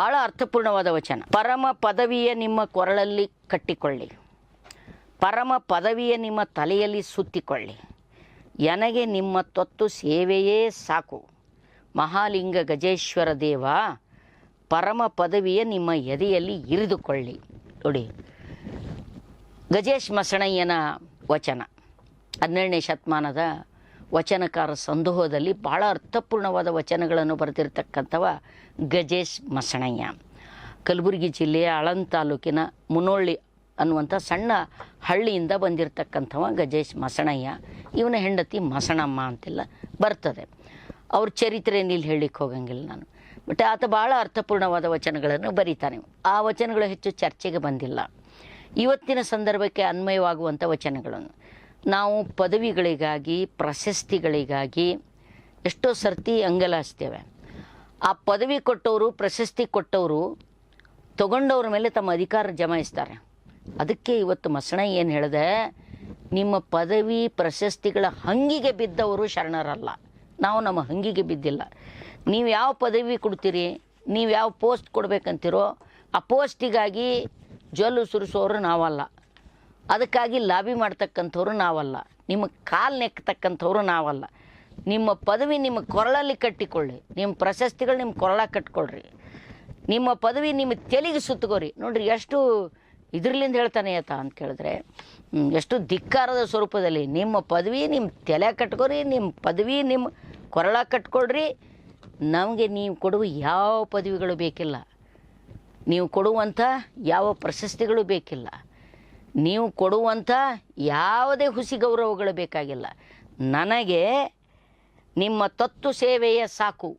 ಭಾಳ ಅರ್ಥಪೂರ್ಣವಾದ ವಚನ. ಪರಮ ಪದವಿಯ ನಿಮ್ಮ ಕೊರಳಲ್ಲಿ ಕಟ್ಟಿಕೊಳ್ಳಿ, ಪರಮ ಪದವಿಯ ನಿಮ್ಮ ತಲೆಯಲ್ಲಿ ಸುತ್ತಿಕೊಳ್ಳಿ, ನನಗೆ ನಿಮ್ಮ ತೊತ್ತು ಸೇವೆಯೇ ಸಾಕು. ಮಹಾಲಿಂಗ ಗಜೇಶ್ವರ ದೇವ, ಪರಮ ಪದವಿಯ ನಿಮ್ಮ ಎದೆಯಲ್ಲಿ ಇರಿದುಕೊಳ್ಳಿ. ನೋಡಿ, ಗಜೇಶ್ ಮಸಣಯ್ಯನ ವಚನ 12ನೇ ಶತಮಾನದ ವಚನಕಾರ ಸಂದೋಹದಲ್ಲಿ ಭಾಳ ಅರ್ಥಪೂರ್ಣವಾದ ವಚನಗಳನ್ನು ಬರೆದಿರ್ತಕ್ಕಂಥವ ಗಜೇಶ್ ಮಸಣಯ್ಯ. ಕಲಬುರಗಿ ಜಿಲ್ಲೆಯ ಆಳಂದ ತಾಲೂಕಿನ ಮುನೋಳ್ಳಿ ಅನ್ನುವಂಥ ಸಣ್ಣ ಹಳ್ಳಿಯಿಂದ ಬಂದಿರತಕ್ಕಂಥವ ಗಜೇಶ್ ಮಸಣಯ್ಯ. ಇವನ ಹೆಂಡತಿ ಮಸಣಮ್ಮ ಅಂತೆಲ್ಲ ಬರ್ತದೆ. ಅವ್ರ ಚರಿತ್ರೆಯನ್ನು ಇಲ್ಲಿ ಹೇಳಲಿಕ್ಕೆ ಹೋಗಂಗಿಲ್ಲ ನಾನು. ಬಟ್ ಆತ ಭಾಳ ಅರ್ಥಪೂರ್ಣವಾದ ವಚನಗಳನ್ನು ಬರೀತಾನೆ. ಆ ವಚನಗಳು ಹೆಚ್ಚು ಚರ್ಚೆಗೆ ಬಂದಿಲ್ಲ. ಇವತ್ತಿನ ಸಂದರ್ಭಕ್ಕೆ ಅನ್ವಯವಾಗುವಂಥ ವಚನಗಳನ್ನು ನಾವು ಪದವಿಗಳಿಗಾಗಿ, ಪ್ರಶಸ್ತಿಗಳಿಗಾಗಿ ಎಷ್ಟೋ ಸರ್ತಿ ಅಂಗಲಾಚ್ತೇವೆ. ಆ ಪದವಿ ಕೊಟ್ಟವರು, ಪ್ರಶಸ್ತಿ ಕೊಟ್ಟವರು ತಗೊಂಡವ್ರ ಮೇಲೆ ತಮ್ಮ ಅಧಿಕಾರ ಜಮಾಯಿಸ್ತಾರೆ. ಅದಕ್ಕೆ ಇವತ್ತು ಮಸಣಯ್ಯ ಏನು ಹೇಳಿದೆ, ನಿಮ್ಮ ಪದವಿ ಪ್ರಶಸ್ತಿಗಳ ಹಂಗಿಗೆ ಬಿದ್ದವರು ಶರಣರಲ್ಲ. ನಾವು ನಮ್ಮ ಹಂಗಿಗೆ ಬಿದ್ದಿಲ್ಲ. ನೀವು ಯಾವ ಪದವಿ ಕೊಡ್ತೀರಿ, ನೀವು ಯಾವ ಪೋಸ್ಟ್ ಕೊಡಬೇಕಂತೀರೋ ಆ ಪೋಸ್ಟಿಗಾಗಿ ಜೊಲ್ಲು ಸುರಿಸೋರು ನಾವಲ್ಲ, ಅದಕ್ಕಾಗಿ ಲಾಬಿ ಮಾಡ್ತಕ್ಕಂಥವ್ರು ನಾವಲ್ಲ, ನಿಮ್ಮ ಕಾಲು ನೆಕ್ತಕ್ಕಂಥವ್ರು ನಾವಲ್ಲ. ನಿಮ್ಮ ಪದವಿ ನಿಮ್ಮ ಕೊರಳಲ್ಲಿ ಕಟ್ಟಿಕೊಳ್ಳಿ, ನಿಮ್ಮ ಪ್ರಶಸ್ತಿಗಳು ನಿಮ್ಮ ಕೊರಳ ಕಟ್ಕೊಳ್ರಿ, ನಿಮ್ಮ ಪದವಿ ನಿಮ್ಮ ತೆಲಿಗೆ ಸುತ್ತಗೋರಿ. ನೋಡ್ರಿ ಎಷ್ಟು ಇದರ್ಲಿಂದ ಹೇಳ್ತಾನೆ ಆತ ಅಂತ ಕೇಳಿದ್ರೆ, ಎಷ್ಟು ಧಿಕ್ಕಾರದ ಸ್ವರೂಪದಲ್ಲಿ ನಿಮ್ಮ ಪದವಿ ನಿಮ್ಮ ತಲೆ ಕಟ್ಕೋರಿ, ನಿಮ್ಮ ಪದವಿ ನಿಮ್ಮ ಕೊರಳ ಕಟ್ಕೊಳ್ರಿ. ನಮಗೆ ನೀವು ಕೊಡುವ ಯಾವ ಪದವಿಗಳು ಬೇಕಿಲ್ಲ, ನೀವು ಕೊಡುವಂಥ ಯಾವ ಪ್ರಶಸ್ತಿಗಳು ಬೇಕಿಲ್ಲ, ನೀವು ಕೊಡುವಂಥ ಯಾವುದೇ ಹುಸಿ ಗೌರವಗಳು ಬೇಕಾಗಿಲ್ಲ. ನನಗೆ ನಿಮ್ಮ ತತ್ತು ಸೇವೆಯ ಸಾಕು.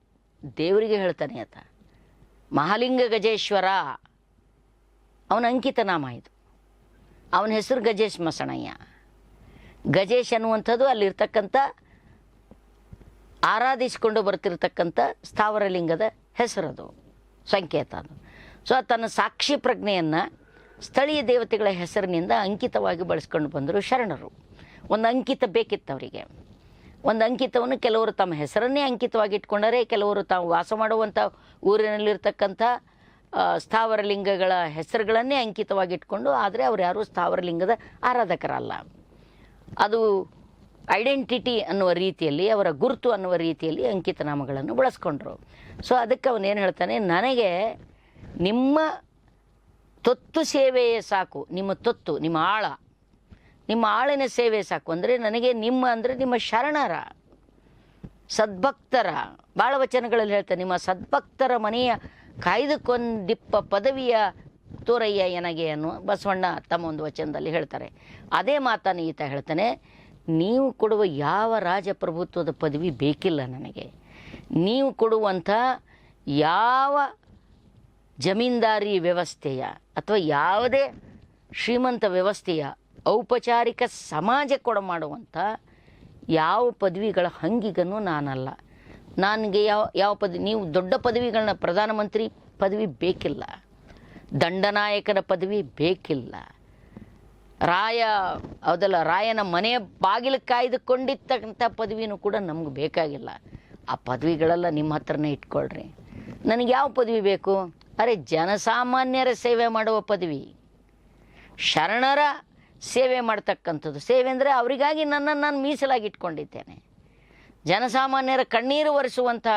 ದೇವರಿಗೆ ಹೇಳ್ತಾನೆ ಆತ. ಮಹಾಲಿಂಗ ಗಜೇಶ್ವರ ಅವನ ಅಂಕಿತ ನಾಮ ಇದು. ಅವನ ಹೆಸರು ಗಜೇಶ್ ಮಸಣಯ್ಯ. ಗಜೇಶ್ ಅನ್ನುವಂಥದ್ದು ಅಲ್ಲಿರ್ತಕ್ಕಂಥ ಆರಾಧಿಸಿಕೊಂಡು ಬರ್ತಿರ್ತಕ್ಕಂಥ ಸ್ಥಾವರಲಿಂಗದ ಹೆಸರದು, ಸಂಕೇತ ಅದು. ಸೊ ತನ್ನ ಸಾಕ್ಷಿ ಪ್ರಜ್ಞೆಯನ್ನು ಸ್ಥಳೀಯ ದೇವತೆಗಳ ಹೆಸರಿನಿಂದ ಅಂಕಿತವಾಗಿ ಬಳಸ್ಕೊಂಡು ಬಂದರು ಶರಣರು. ಒಂದು ಅಂಕಿತ ಬೇಕಿತ್ತು ಅವರಿಗೆ. ಒಂದು ಅಂಕಿತವನ್ನು ಕೆಲವರು ತಮ್ಮ ಹೆಸರನ್ನೇ ಅಂಕಿತವಾಗಿ ಇಟ್ಕೊಂಡರೆ, ಕೆಲವರು ತಾವು ವಾಸ ಮಾಡುವಂಥ ಊರಿನಲ್ಲಿರ್ತಕ್ಕಂಥ ಸ್ಥಾವರಲಿಂಗಗಳ ಹೆಸರುಗಳನ್ನೇ ಅಂಕಿತವಾಗಿ ಇಟ್ಕೊಂಡು, ಆದರೆ ಅವ್ರು ಯಾರೂ ಸ್ಥಾವರಲಿಂಗದ ಆರಾಧಕರಲ್ಲ. ಅದು ಐಡೆಂಟಿಟಿ ಅನ್ನುವ ರೀತಿಯಲ್ಲಿ, ಅವರ ಗುರುತು ಅನ್ನುವ ರೀತಿಯಲ್ಲಿ ಅಂಕಿತ ನಾಮಗಳನ್ನು ಬಳಸ್ಕೊಂಡ್ರು. ಸೊ ಅದಕ್ಕೆ ಅವನೇನು ಹೇಳ್ತಾನೆ, ನನಗೆ ನಿಮ್ಮ ತೊತ್ತು ಸೇವೆಯೇ ಸಾಕು. ನಿಮ್ಮ ತೊತ್ತು, ನಿಮ್ಮ ಆಳ, ನಿಮ್ಮ ಆಳಿನ ಸೇವೆ ಸಾಕು. ಅಂದರೆ ನನಗೆ ನಿಮ್ಮ ಅಂದರೆ ನಿಮ್ಮ ಶರಣರ, ಸದ್ಭಕ್ತರ, ಭಾಳ ವಚನಗಳಲ್ಲಿ ಹೇಳ್ತಾನೆ, ನಿಮ್ಮ ಸದ್ಭಕ್ತರ ಮನೆಯ ಕಾಯ್ದುಕೊಂಡಿಪ್ಪ ಪದವಿಯ ತೋರಯ್ಯ ಎನಗೆ ಅನ್ನುವ ಬಸವಣ್ಣ ತಮ್ಮ ಒಂದು ವಚನದಲ್ಲಿ ಹೇಳ್ತಾರೆ. ಅದೇ ಮಾತನ್ನು ಈತ ಹೇಳ್ತಾನೆ, ನೀವು ಕೊಡುವ ಯಾವ ರಾಜಪ್ರಭುತ್ವದ ಪದವಿ ಬೇಕಿಲ್ಲ ನನಗೆ. ನೀವು ಕೊಡುವಂಥ ಯಾವ ಜಮೀನ್ದಾರಿ ವ್ಯವಸ್ಥೆಯ ಅಥವಾ ಯಾವುದೇ ಶ್ರೀಮಂತ ವ್ಯವಸ್ಥೆಯ ಔಪಚಾರಿಕ ಸಮಾಜ ಮಾಡುವಂಥ ಯಾವ ಪದವಿಗಳ ಹಂಗಿಗನೂ ನಾನಲ್ಲ. ನನಗೆ ಯಾವ ಪದವಿ, ನೀವು ದೊಡ್ಡ ಪದವಿಗಳನ್ನ, ಪ್ರಧಾನಮಂತ್ರಿ ಪದವಿ ಬೇಕಿಲ್ಲ, ದಂಡನಾಯಕನ ಪದವಿ ಬೇಕಿಲ್ಲ, ರಾಯನ ಮನೆಯ ಬಾಗಿಲು ಕಾಯ್ದುಕೊಂಡಿರ್ತಕ್ಕಂಥ ಪದವಿನೂ ಕೂಡ ನಮ್ಗೆ ಬೇಕಾಗಿಲ್ಲ. ಆ ಪದವಿಗಳೆಲ್ಲ ನಿಮ್ಮ ಹತ್ರನೇ ಇಟ್ಕೊಳ್ರಿ. ನನಗೆ ಯಾವ ಪದವಿ ಬೇಕು? ಅರೆ, ಜನಸಾಮಾನ್ಯರ ಸೇವೆ ಮಾಡುವ ಪದವಿ, ಶರಣರ ಸೇವೆ ಮಾಡ್ತಕ್ಕಂಥದ್ದು. ಸೇವೆ ಅಂದರೆ ಅವರಿಗಾಗಿ ನನ್ನನ್ನು ನಾನು ಮೀಸಲಾಗಿ ಇಟ್ಕೊಂಡಿದ್ದೇನೆ. ಜನಸಾಮಾನ್ಯರ ಕಣ್ಣೀರು ಒರೆಸುವಂಥ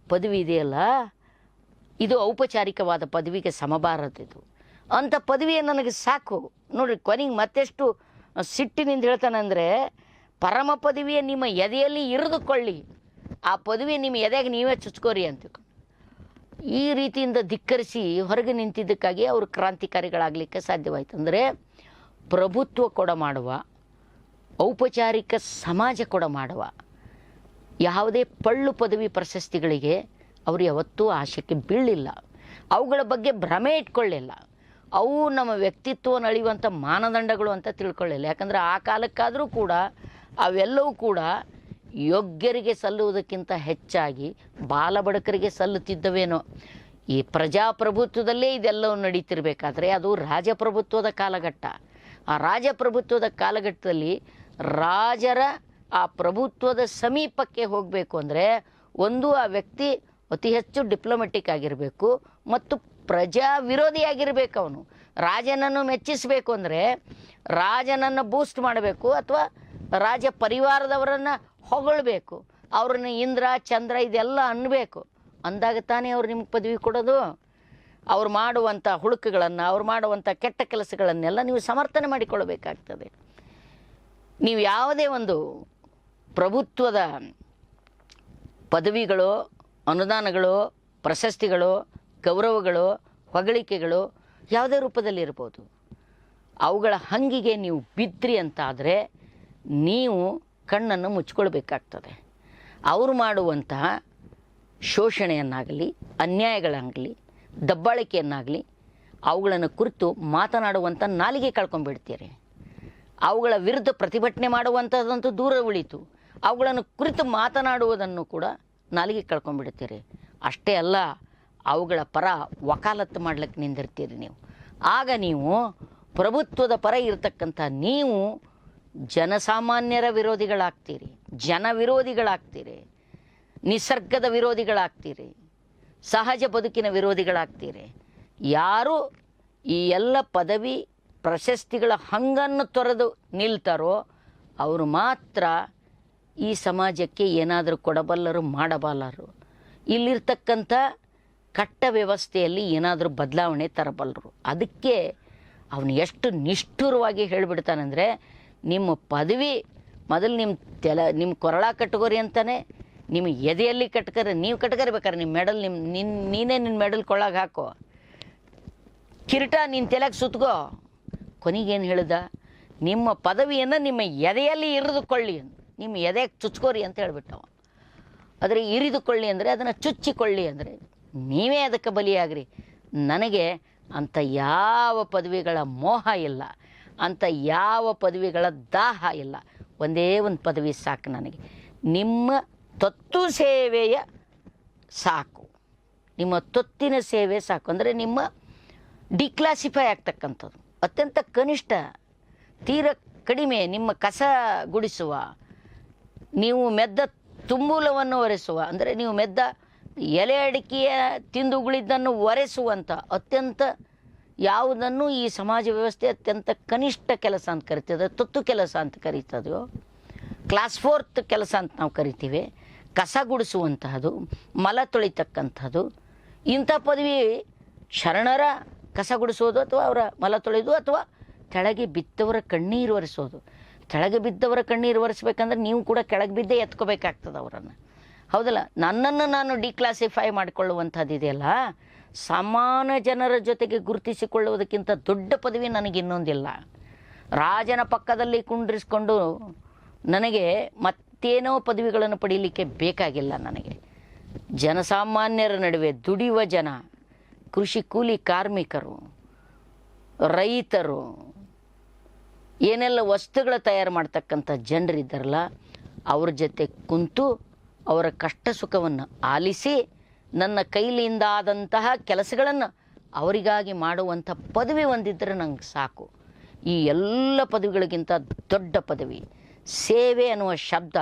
ಪದವಿ ಇದೆಯಲ್ಲ, ಇದು ಔಪಚಾರಿಕವಾದ ಪದವಿಗೆ ಸಮಬಾರದಿದು. ಅಂಥ ಪದವಿಯೇ ನನಗೆ ಸಾಕು. ನೋಡಿರಿ, ಕೊನೆಗೆ ಮತ್ತೆಷ್ಟು ಸಿಟ್ಟಿನಿಂದ ಹೇಳ್ತಾನಂದರೆ, ಪರಮ ಪದವಿಯ ನಿಮ್ಮ ಎದೆಯಲ್ಲಿ ಇರಿದುಕೊಳ್ಳಿ, ಆ ಪದವಿ ನಿಮ್ಮ ಎದೆಗೆ ನೀವೇ ಚುಚ್ಕೋರಿ ಅಂತ. ಈ ರೀತಿಯಿಂದ ಧಿಕ್ಕರಿಸಿ ಹೊರಗೆ ನಿಂತಿದ್ದಕ್ಕಾಗಿ ಅವರು ಕ್ರಾಂತಿಕಾರಿಗಳಾಗಲಿಕ್ಕೆ ಸಾಧ್ಯವಾಯಿತು. ಅಂದರೆ ಪ್ರಭುತ್ವ ಮಾಡುವ, ಔಪಚಾರಿಕ ಸಮಾಜ ಮಾಡುವ ಯಾವುದೇ ಪಳ್ಳು ಪದವಿ ಪ್ರಶಸ್ತಿಗಳಿಗೆ ಅವರು ಯಾವತ್ತೂ ಆಶೆಗೆ ಬೀಳಲಿಲ್ಲ. ಅವುಗಳ ಬಗ್ಗೆ ಭ್ರಮೆ ಇಟ್ಕೊಳ್ಳಿಲ್ಲ. ಅವು ನಮ್ಮ ವ್ಯಕ್ತಿತ್ವವನ್ನು ಅಳೆಯುವಂಥ ಮಾನದಂಡಗಳು ಅಂತ ತಿಳ್ಕೊಳ್ಳಿಲ್ಲ. ಯಾಕಂದರೆ ಆ ಕಾಲಕ್ಕಾದರೂ ಕೂಡ ಅವೆಲ್ಲವೂ ಕೂಡ ಯೋಗ್ಯರಿಗೆ ಸಲ್ಲುವುದಕ್ಕಿಂತ ಹೆಚ್ಚಾಗಿ ಬಾಲಬಡಕರಿಗೆ ಸಲ್ಲುತ್ತಿದ್ದವೇನೋ. ಈ ಪ್ರಜಾಪ್ರಭುತ್ವದಲ್ಲೇ ಇದೆಲ್ಲವೂ ನಡೀತಿರ್ಬೇಕಾದ್ರೆ ಅದು ರಾಜಪ್ರಭುತ್ವದ ಕಾಲಘಟ್ಟ. ಆ ರಾಜಪ್ರಭುತ್ವದ ಕಾಲಘಟ್ಟದಲ್ಲಿ ರಾಜರ ಆ ಪ್ರಭುತ್ವದ ಸಮೀಪಕ್ಕೆ ಹೋಗಬೇಕು ಅಂದರೆ, ಒಂದು ಆ ವ್ಯಕ್ತಿ ಅತಿ ಹೆಚ್ಚು ಡಿಪ್ಲೊಮೆಟಿಕ್ ಆಗಿರಬೇಕು ಮತ್ತು ಪ್ರಜಾ ವಿರೋಧಿಯಾಗಿರಬೇಕು. ಅವನು ರಾಜನನ್ನು ಮೆಚ್ಚಿಸಬೇಕು ಅಂದರೆ ರಾಜನನ್ನು ಬೂಸ್ಟ್ ಮಾಡಬೇಕು ಅಥವಾ ರಾಜ ಪರಿವಾರದವರನ್ನು ಹೊಗಳಬೇಕು, ಅವ್ರನ್ನ ಇಂದ್ರ ಚಂದ್ರ ಇದೆಲ್ಲ ಅನ್ನಬೇಕು. ಅಂದಾಗ ತಾನೇ ಅವ್ರು ನಿಮ್ಗೆ ಪದವಿ ಕೊಡೋದು. ಅವ್ರು ಮಾಡುವಂಥ ಹುಳುಕುಗಳನ್ನು, ಅವ್ರು ಮಾಡುವಂಥ ಕೆಟ್ಟ ಕೆಲಸಗಳನ್ನೆಲ್ಲ ನೀವು ಸಮರ್ಥನೆ ಮಾಡಿಕೊಳ್ಳಬೇಕಾಗ್ತದೆ. ನೀವು ಯಾವುದೇ ಒಂದು ಪ್ರಭುತ್ವದ ಪದವಿಗಳು, ಅನುದಾನಗಳು, ಪ್ರಶಸ್ತಿಗಳು, ಗೌರವಗಳು, ಹೊಗಳಿಕೆಗಳು ಯಾವುದೇ ರೂಪದಲ್ಲಿ ಇರ್ಬೋದು, ಅವುಗಳ ಹಂಗಿಗೆ ನೀವು ಬಿದ್ರಿ ಅಂತಾದರೆ ನೀವು ಕಣ್ಣನ್ನು ಮುಚ್ಕೊಳ್ಬೇಕಾಗ್ತದೆ. ಅವರು ಮಾಡುವಂತಹ ಶೋಷಣೆಯನ್ನಾಗಲಿ, ಅನ್ಯಾಯಗಳಾಗಲಿ, ದಬ್ಬಾಳಿಕೆಯನ್ನಾಗಲಿ ಅವುಗಳನ್ನು ಕುರಿತು ಮಾತನಾಡುವಂಥ ನಾಲಿಗೆ ಕಳ್ಕೊಂಡ್ಬಿಡ್ತೀರಿ. ಅವುಗಳ ವಿರುದ್ಧ ಪ್ರತಿಭಟನೆ ಮಾಡುವಂಥದ್ದಂತೂ ದೂರ ಉಳಿತು, ಅವುಗಳನ್ನು ಕುರಿತು ಮಾತನಾಡುವುದನ್ನು ಕೂಡ ನಾಲಿಗೆ ಕಳ್ಕೊಂಡ್ಬಿಡ್ತೀರಿ. ಅಷ್ಟೇ ಅಲ್ಲ, ಅವುಗಳ ಪರ ವಕಾಲತ್ತು ಮಾಡ್ಲಿಕ್ಕೆ ನಿಂದಿರ್ತೀರಿ ನೀವು. ಆಗ ನೀವು ಪ್ರಭುತ್ವದ ಪರ ಇರತಕ್ಕಂಥ ನೀವು ಜನಸಾಮಾನ್ಯರ ವಿರೋಧಿಗಳಾಗ್ತೀರಿ, ಜನ ವಿರೋಧಿಗಳಾಗ್ತೀರಿ, ನಿಸರ್ಗದ ವಿರೋಧಿಗಳಾಗ್ತೀರಿ, ಸಹಜ ಬದುಕಿನ ವಿರೋಧಿಗಳಾಗ್ತೀರಿ. ಯಾರು ಈ ಎಲ್ಲ ಪದವಿ ಪ್ರಶಸ್ತಿಗಳ ಹಂಗನ್ನು ತೊರೆದು ನಿಲ್ತಾರೋ ಅವರು ಮಾತ್ರ ಈ ಸಮಾಜಕ್ಕೆ ಏನಾದರೂ ಕೊಡಬಲ್ಲರು, ಮಾಡಬಲ್ಲರು. ಇಲ್ಲಿರ್ತಕ್ಕಂಥ ಕಟ್ಟ ವ್ಯವಸ್ಥೆಯಲ್ಲಿ ಏನಾದರೂ ಬದಲಾವಣೆ ತರಬಲ್ಲರು. ಅದಕ್ಕೆ ಅವನು ಎಷ್ಟು ನಿಷ್ಠುರವಾಗಿ ಹೇಳಿಬಿಡ್ತಾನೆಂದರೆ, ನಿಮ್ಮ ಪದವಿ ಮೊದಲು ನಿಮ್ಮ ಕೊರಳ ಕಟ್ಕೋರಿ ಅಂತಾನೆ, ನಿಮ್ಮ ಎದೆಯಲ್ಲಿ ಕಟ್ಕರೆ, ನೀವು ಕಟ್ಕರ್ಬೇಕಾರೆ ನಿಮ್ಮ ಮೆಡಲ್ ನೀನೇ ನಿನ್ನ ಮೆಡಲ್ ಕೊಳ್ಳಾಗ ಹಾಕೋ, ಕಿರೀಟ ನಿನ್ನ ತಲೆಗೆ ಸುತ್ಕೋ. ಕೊನೆಗೇನು ಹೇಳ್ದ, ನಿಮ್ಮ ಪದವಿಯನ್ನು ನಿಮ್ಮ ಎದೆಯಲ್ಲಿ ಇರಿದುಕೊಳ್ಳಿ, ನಿಮ್ಮ ಎದೆಗೆ ಚುಚ್ಕೋರಿ ಅಂತ ಹೇಳ್ಬಿಟ್ಟವ. ಆದರೆ ಇರಿದುಕೊಳ್ಳಿ ಅಂದರೆ ಅದನ್ನು ಚುಚ್ಚಿಕೊಳ್ಳಿ ಅಂದರೆ ನೀವೇ ಅದಕ್ಕೆ ಬಲಿಯಾಗ್ರಿ. ನನಗೆ ಅಂಥ ಯಾವ ಪದವಿಗಳ ಮೋಹ ಇಲ್ಲ, ಅಂಥ ಯಾವ ಪದವಿಗಳ ದಾಹ ಇಲ್ಲ. ಒಂದೇ ಒಂದು ಪದವಿ ಸಾಕು ನನಗೆ, ನಿಮ್ಮ ತೊತ್ತು ಸೇವೆಯ ಸಾಕು, ನಿಮ್ಮ ತೊತ್ತಿನ ಸೇವೆ ಸಾಕು. ಅಂದರೆ ನಿಮ್ಮ ಡಿಕ್ಲಾಸಿಫೈ ಆಗ್ತಕ್ಕಂಥದ್ದು ಅತ್ಯಂತ ಕನಿಷ್ಠ, ತೀರ ಕಡಿಮೆ, ನಿಮ್ಮ ಕಸ ಗುಡಿಸುವ, ನೀವು ಮೆದ್ದ ತುಂಬೂಲವನ್ನು ಒರೆಸುವ, ಅಂದರೆ ನೀವು ಮೆದ್ದ ಎಲೆ ಅಡಿಕೆಯ ತಿಂದುಗಳಿದ್ದನ್ನು ಒರೆಸುವಂಥ ಅತ್ಯಂತ ಯಾವುದನ್ನು ಈ ಸಮಾಜ ವ್ಯವಸ್ಥೆ ಅತ್ಯಂತ ಕನಿಷ್ಠ ಕೆಲಸ ಅಂತ ಕರಿತದೆ, ತೊತ್ತು ಕೆಲಸ ಅಂತ ಕರೀತದೆಯೋ, ಕ್ಲಾಸ್ 4th ಕೆಲಸ ಅಂತ ನಾವು ಕರಿತೀವಿ. ಕಸ ಗುಡಿಸುವಂತಹದ್ದು, ಮಲ ತೊಳಿತಕ್ಕಂಥದ್ದು, ಇಂಥ ಪದವಿ ಶರಣರ ಕಸ ಗುಡಿಸೋದು ಅಥವಾ ಅವರ ಮಲ ತೊಳೆದು ಅಥವಾ ಕೆಳಗೆ ಬಿದ್ದವರ ಕಣ್ಣೀರು ಒರೆಸೋದು. ಕೆಳಗೆ ಬಿದ್ದವರ ಕಣ್ಣೀರು ಒರೆಸ್ಬೇಕಂದ್ರೆ ನೀವು ಕೂಡ ಕೆಳಗೆ ಬಿದ್ದೇ ಎತ್ಕೋಬೇಕಾಗ್ತದೆ ಅವರನ್ನು, ಹೌದಲ್ಲ? ನನ್ನನ್ನು ನಾನು ಡಿಕ್ಲಾಸಿಫೈ ಮಾಡಿಕೊಳ್ಳುವಂಥದ್ದು ಇದೆಯಲ್ಲ, ಸಮಾನ ಜನರ ಜೊತೆಗೆ ಗುರುತಿಸಿಕೊಳ್ಳುವುದಕ್ಕಿಂತ ದೊಡ್ಡ ಪದವಿ ನನಗೆ ಇನ್ನೊಂದಿಲ್ಲ. ರಾಜನ ಪಕ್ಕದಲ್ಲಿ ಕುಂಡ್ರಿಸ್ಕೊಂಡು ನನಗೆ ಮತ್ತೇನೋ ಪದವಿಗಳನ್ನು ಪಡೀಲಿಕ್ಕೆ ಬೇಕಾಗಿಲ್ಲ. ನನಗೆ ಜನಸಾಮಾನ್ಯರ ನಡುವೆ ದುಡಿಯುವ ಜನ, ಕೃಷಿ ಕೂಲಿ ಕಾರ್ಮಿಕರು, ರೈತರು, ಏನೆಲ್ಲ ವಸ್ತುಗಳ ತಯಾರು ಮಾಡ್ತಕ್ಕಂಥ ಜನರಿದ್ದಾರಲ್ಲ, ಅವ್ರ ಜೊತೆ ಕುಂತು ಅವರ ಕಷ್ಟ ಸುಖವನ್ನು ಆಲಿಸಿ ನನ್ನ ಕೈಲಿಂದ ಆದಂತಹ ಕೆಲಸಗಳನ್ನು ಅವರಿಗಾಗಿ ಮಾಡುವಂಥ ಪದವಿ ಹೊಂದಿದ್ದರೆ ನಂಗೆ ಸಾಕು. ಈ ಎಲ್ಲ ಪದವಿಗಳಿಗಿಂತ ದೊಡ್ಡ ಪದವಿ ಸೇವೆ ಅನ್ನುವ ಶಬ್ದ.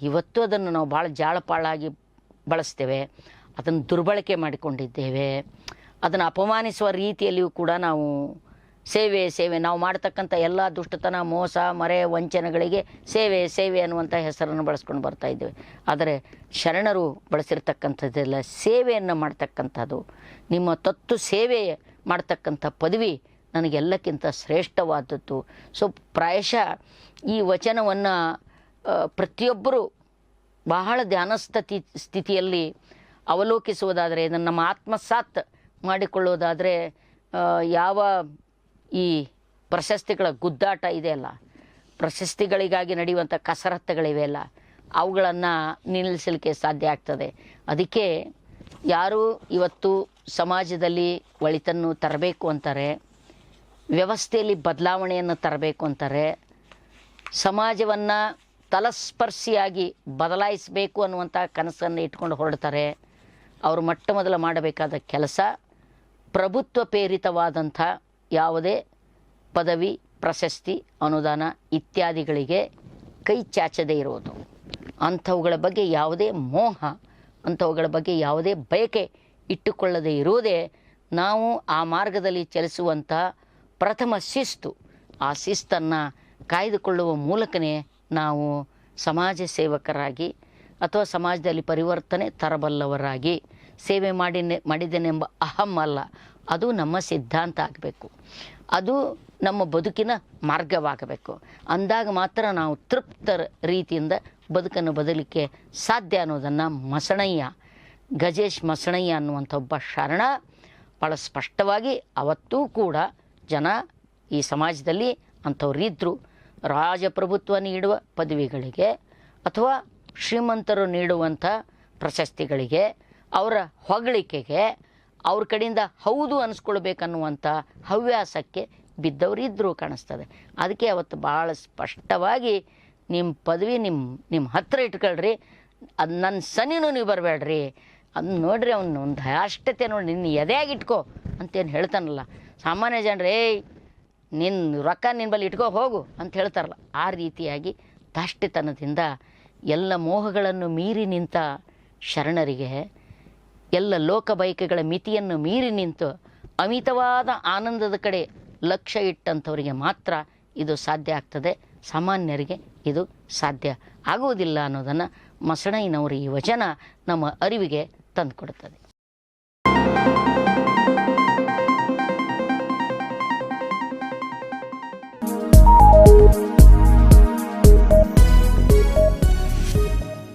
ಇವತ್ತು ಅದನ್ನು ನಾವು ಭಾಳ ಜಾಳಪಾಳಾಗಿ ಬಳಸ್ತೇವೆ, ಅದನ್ನು ದುರ್ಬಳಕೆ ಮಾಡಿಕೊಂಡಿದ್ದೇವೆ. ಅದನ್ನು ಅಪಮಾನಿಸುವ ರೀತಿಯಲ್ಲಿಯೂ ಕೂಡ ನಾವು ಸೇವೆ ನಾವು ಮಾಡ್ತಕ್ಕಂಥ ಎಲ್ಲ ದುಷ್ಟತನ, ಮೋಸ, ಮರೆ, ವಂಚನೆಗಳಿಗೆ ಸೇವೆ ಅನ್ನುವಂಥ ಹೆಸರನ್ನು ಬಳಸ್ಕೊಂಡು ಬರ್ತಾ ಇದ್ದೇವೆ. ಆದರೆ ಶರಣರು ಬಳಸಿರ್ತಕ್ಕಂಥದ್ದೆಲ್ಲ ಸೇವೆಯನ್ನು ಮಾಡ್ತಕ್ಕಂಥದ್ದು. ನಿಮ್ಮ ತೊತ್ತು ಸೇವೆ ಮಾಡ್ತಕ್ಕಂಥ ಪದವಿ ನನಗೆಲ್ಲಕ್ಕಿಂತ ಶ್ರೇಷ್ಠವಾದದ್ದು. ಸೊ ಪ್ರಾಯಶಃ ಈ ವಚನವನ್ನು ಪ್ರತಿಯೊಬ್ಬರೂ ಬಹಳ ಸ್ಥಿತಿಯಲ್ಲಿ ಅವಲೋಕಿಸುವುದಾದರೆ, ಇದನ್ನು ನಮ್ಮ ಆತ್ಮಸಾತ್ ಮಾಡಿಕೊಳ್ಳುವುದಾದರೆ, ಯಾವ ಈ ಪ್ರಶಸ್ತಿಗಳ ಗುದ್ದಾಟ ಇದೆಯಲ್ಲ, ಪ್ರಶಸ್ತಿಗಳಿಗಾಗಿ ನಡೆಯುವಂಥ ಕಸರತ್ತುಗಳಿವೆಯಲ್ಲ, ಅವುಗಳನ್ನು ನಿಲ್ಲಿಸಲಿಕ್ಕೆ ಸಾಧ್ಯ ಆಗ್ತದೆ. ಅದಕ್ಕೆ ಯಾರು ಇವತ್ತು ಸಮಾಜದಲ್ಲಿ ಒಳಿತನ್ನು ತರಬೇಕು ಅಂತಾರೆ, ವ್ಯವಸ್ಥೆಯಲ್ಲಿ ಬದಲಾವಣೆಯನ್ನು ತರಬೇಕು ಅಂತಾರೆ, ಸಮಾಜವನ್ನು ತಲಸ್ಪರ್ಶಿಯಾಗಿ ಬದಲಾಯಿಸಬೇಕು ಅನ್ನುವಂಥ ಕನಸನ್ನು ಇಟ್ಕೊಂಡು ಹೊರಡ್ತಾರೆ, ಅವರು ಮೊಟ್ಟ ಮೊದಲು ಮಾಡಬೇಕಾದ ಕೆಲಸ ಪ್ರಭುತ್ವ ಪ್ರೇರಿತವಾದಂಥ ಯಾವುದೇ ಪದವಿ, ಪ್ರಶಸ್ತಿ, ಅನುದಾನ ಇತ್ಯಾದಿಗಳಿಗೆ ಕೈ ಚಾಚದೇ ಇರೋದು. ಅಂಥವುಗಳ ಬಗ್ಗೆ ಯಾವುದೇ ಮೋಹ ಅಂಥವುಗಳ ಬಗ್ಗೆ ಯಾವುದೇ ಬಯಕೆ ಇಟ್ಟುಕೊಳ್ಳದೇ ಇರುವುದೇ ನಾವು ಆ ಮಾರ್ಗದಲ್ಲಿ ಚಲಿಸುವಂಥ ಪ್ರಥಮ ಶಿಸ್ತು. ಆ ಶಿಸ್ತನ್ನು ಕಾಯ್ದುಕೊಳ್ಳುವ ಮೂಲಕನೇ ನಾವು ಸಮಾಜ ಸೇವಕರಾಗಿ ಅಥವಾ ಸಮಾಜದಲ್ಲಿ ಪರಿವರ್ತನೆ ತರಬಲ್ಲವರಾಗಿ ಸೇವೆ ಮಾಡಿದೆನೆಂಬ ಅಹಂ ಅಲ್ಲ, ಅದು ನಮ್ಮ ಸಿದ್ಧಾಂತ ಆಗಬೇಕು, ಅದು ನಮ್ಮ ಬದುಕಿನ ಮಾರ್ಗವಾಗಬೇಕು. ಅಂದಾಗ ಮಾತ್ರ ನಾವು ತೃಪ್ತ ರೀತಿಯಿಂದ ಬದುಕನ್ನು ಬದಲಿಕ್ಕೆ ಸಾಧ್ಯ ಅನ್ನೋದನ್ನು ಮಸಣಯ್ಯ, ಗಜೇಶ್ ಮಸಣಯ್ಯ ಅನ್ನುವಂಥ ಒಬ್ಬ ಶರಣ ಭಾಳ ಸ್ಪಷ್ಟವಾಗಿ ಅವತ್ತೂ ಕೂಡ ಜನ ಈ ಸಮಾಜದಲ್ಲಿ ಅಂಥವ್ರಿದ್ದರು. ರಾಜಪ್ರಭುತ್ವ ನೀಡುವ ಪದವಿಗಳಿಗೆ ಅಥವಾ ಶ್ರೀಮಂತರು ನೀಡುವಂಥ ಪ್ರಶಸ್ತಿಗಳಿಗೆ, ಅವರ ಹೊಗಳಿಕೆಗೆ ಅವ್ರ ಕಡೆಯಿಂದ ಹೌದು ಅನ್ನಿಸ್ಕೊಳ್ಬೇಕನ್ನುವಂಥ ಹವ್ಯಾಸಕ್ಕೆ ಬಿದ್ದವರಿದ್ದರೂ ಕಾಣಿಸ್ತದೆ. ಅದಕ್ಕೆ ಅವತ್ತು ಭಾಳ ಸ್ಪಷ್ಟವಾಗಿ ನಿಮ್ಮ ಪದವಿ ನಿಮ್ಮ ಹತ್ತಿರ ಇಟ್ಕೊಳ್ರಿ, ಅದು ನನ್ನ ಸನಿನೂ ನೀವು ಬರಬೇಡ್ರಿ, ಅದನ್ನ ನೋಡ್ರಿ, ಅವನು ಒಂದು ಅಷ್ಟತೆ ನೋಡಿ ನಿನ್ನ ಎದೆಯಾಗಿಟ್ಕೋ ಅಂತೇನು ಹೇಳ್ತಾನಲ್ಲ ಸಾಮಾನ್ಯ ಜನರೇ, ನಿನ್ನ ರೊಕ್ಕ ನಿನ್ನ ಬಳಿ ಇಟ್ಕೋ ಹೋಗು ಅಂತ ಹೇಳ್ತಾರಲ್ಲ, ಆ ರೀತಿಯಾಗಿ ದಾಷ್ಟ್ಯತನದಿಂದ ಎಲ್ಲ ಮೋಹಗಳನ್ನು ಮೀರಿ ನಿಂತ ಶರಣರಿಗೆ, ಎಲ್ಲ ಲೋಕ ಬಯಕೆಗಳ ಮಿತಿಯನ್ನು ಮೀರಿ ನಿಂತು ಅಮಿತವಾದ ಆನಂದದ ಕಡೆ ಲಕ್ಷ್ಯ ಇಟ್ಟಂಥವರಿಗೆ ಮಾತ್ರ ಇದು ಸಾಧ್ಯ ಆಗ್ತದೆ. ಸಾಮಾನ್ಯರಿಗೆ ಇದು ಸಾಧ್ಯ ಆಗುವುದಿಲ್ಲ ಅನ್ನೋದನ್ನು ಮಸಣಯ್ಯನವರ ಈ ವಚನ ನಮ್ಮ ಅರಿವಿಗೆ ತಂದುಕೊಡುತ್ತದೆ.